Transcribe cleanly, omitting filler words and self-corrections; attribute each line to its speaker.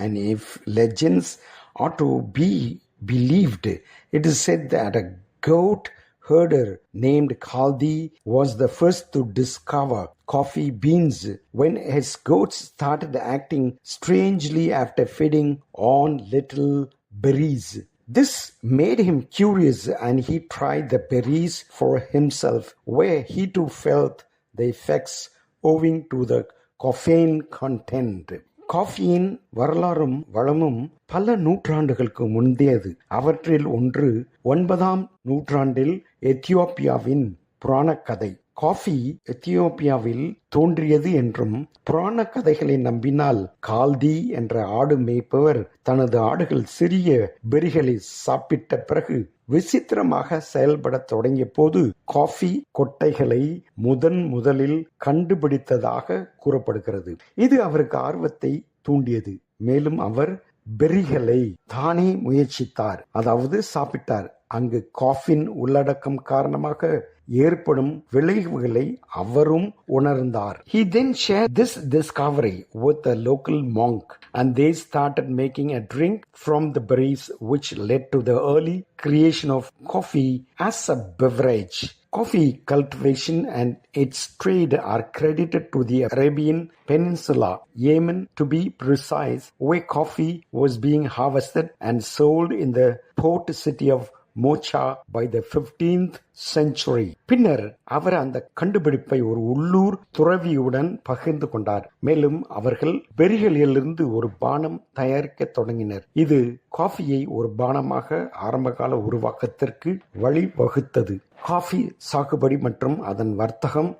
Speaker 1: And if legends are to be believed, it is said that a goat herder named Khaldi was the first to discover coffee beans when his goats started acting strangely after feeding on little berries. This made him curious and he tried the berries for himself, where he too felt the effects owing to the caffeine content. காஃபியின் வரலாறும் வளமும் பல நூற்றாண்டுகளுக்கு முந்தையது. அவற்றில் ஒன்று 9ஆம் நூற்றாண்டில் எத்தியோப்பியாவின் புராணக் கதை. காஃபி எத்தியோப்பியாவில் தோன்றியது என்றும் புராணக் கதைகளை நம்பினால் கால்தி என்ற ஆடு மேய்ப்பவர் தனது ஆடுகள் சிறிய பெரிகளை சாப்பிட்ட பிறகு விசித்திரமாக செயல்படத் தொடங்கிய போது காஃபி கொட்டைகளை முதலில் கண்டுபிடித்ததாக கூறப்படுகிறது. இது அவருக்கு ஆர்வத்தை தூண்டியது. மேலும் அவர் பெரிகளை தானே முயற்சித்தார், அதாவது சாப்பிட்டார். அங்கு காஃபின் உள்ளடக்கம் காரணமாக ஏற்படும் விளைவுகளை அவரும் உணர்ந்தார். He then shared this discovery with a local monk and they started making a drink from the berries, which led to the early creation of coffee as a beverage. Coffee cultivation and its trade are credited to the Arabian Peninsula, Yemen to be precise, where coffee was being harvested and sold in the port city of Morcha by the 15th century. பின்னர் அவர் அந்த கண்டுபிடிப்பை ஒரு உள்ளூர் துறவியுடன் பகிர்ந்து கொண்டார். மேலும் அவர்கள் பெரிகளிலிருந்து ஒரு பானம் தயாரிக்க தொடங்கினர். இது காஃபியை ஒரு பானமாக ஆரம்பகால உருவாக்கத்திற்கு வழிவகுத்தது. காஃபி சாகுபடி மற்றும் அதன் வர்த்தகம்